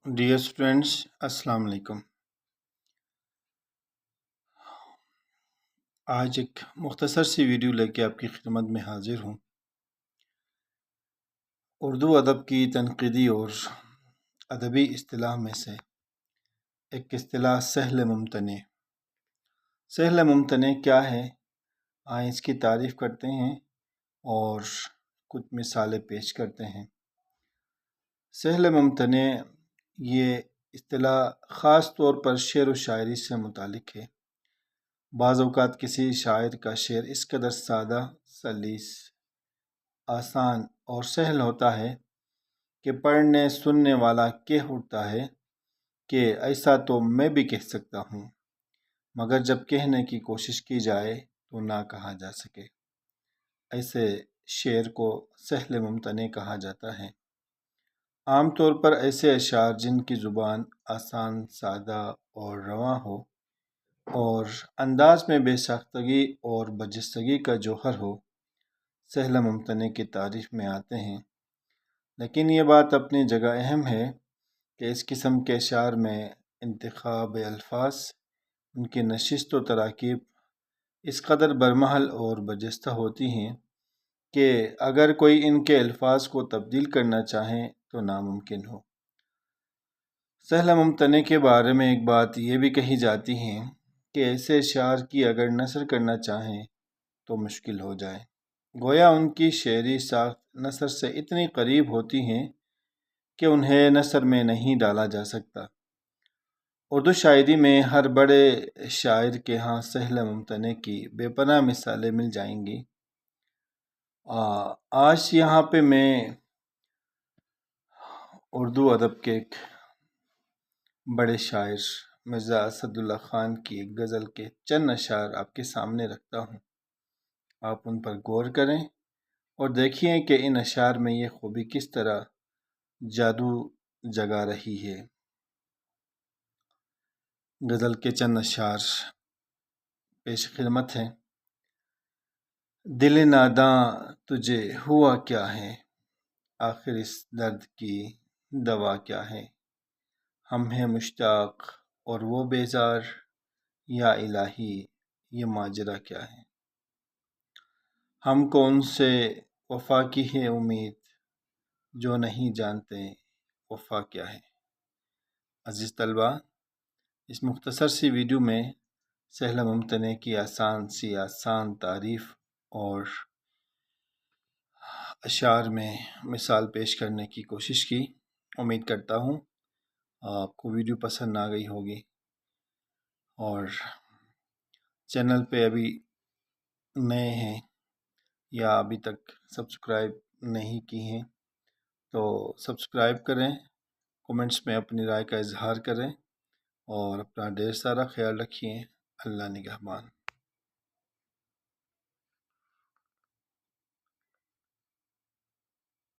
Dear students, السلام علیکم۔ آج ایک مختصر سی ویڈیو لے کے آپ کی خدمت میں حاضر ہوں۔ اردو ادب کی تنقیدی اور ادبی اصطلاح میں سے ایک اصطلاح سہل ممتنع۔ سہل ممتنع کیا ہے؟ آئیں اس کی تعریف کرتے ہیں اور کچھ مثالیں پیش کرتے ہیں۔ سہل ممتنع یہ اصطلاح خاص طور پر شعر و شاعری سے متعلق ہے۔ بعض اوقات کسی شاعر کا شعر اس قدر سادہ، سلیس، آسان اور سہل ہوتا ہے کہ پڑھنے سننے والا کہہ اٹھتا ہے کہ ایسا تو میں بھی کہہ سکتا ہوں، مگر جب کہنے کی کوشش کی جائے تو نہ کہا جا سکے۔ ایسے شعر کو سہل ممتنع کہا جاتا ہے۔ عام طور پر ایسے اشعار جن کی زبان آسان، سادہ اور رواں ہو اور انداز میں بے ساختگی اور برجستگی کا جوہر ہو، سہل ممتنع کی تعریف میں آتے ہیں۔ لیکن یہ بات اپنی جگہ اہم ہے کہ اس قسم کے اشعار میں انتخاب الفاظ، ان کی نشست و تراکیب اس قدر برمحل اور برجستہ ہوتی ہیں کہ اگر کوئی ان کے الفاظ کو تبدیل کرنا چاہے تو ناممکن ہو۔ سہل ممتنع کے بارے میں ایک بات یہ بھی کہی جاتی ہے کہ ایسے اشعار کی اگر نثر کرنا چاہیں تو مشکل ہو جائے، گویا ان کی شعری ساخت نثر سے اتنی قریب ہوتی ہیں کہ انہیں نثر میں نہیں ڈالا جا سکتا۔ اردو شاعری میں ہر بڑے شاعر کے ہاں سہل ممتنع کی بے پناہ مثالیں مل جائیں گی۔ آج یہاں پہ میں اردو ادب کے ایک بڑے شاعر مرزا اسد اللہ خان کی ایک غزل کے چند اشعار آپ کے سامنے رکھتا ہوں۔ آپ ان پر غور کریں اور دیکھیں کہ ان اشعار میں یہ خوبی کس طرح جادو جگا رہی ہے۔ غزل کے چند اشعار پیش خدمت ہیں۔ دل ناداں تجھے ہوا کیا ہے، آخر اس درد کی دوا کیا ہے، ہم ہیں مشتاق اور وہ بیزار، یا الہی یہ ماجرا کیا ہے، ہم کو ان سے وفا کی ہے امید، جو نہیں جانتے وفا کیا ہے۔ عزیز طلبہ، اس مختصر سی ویڈیو میں سہل ممتنع کی آسان تعریف اور اشعار میں مثال پیش کرنے کی کوشش کی۔ امید کرتا ہوں آپ کو ویڈیو پسند آ گئی ہوگی، اور چینل پہ ابھی نئے ہیں یا ابھی تک سبسکرائب نہیں کی ہیں تو سبسکرائب کریں، کومنٹس میں اپنی رائے کا اظہار کریں اور اپنا ڈھیر سارا خیال رکھیے۔ اللہ نگہبان۔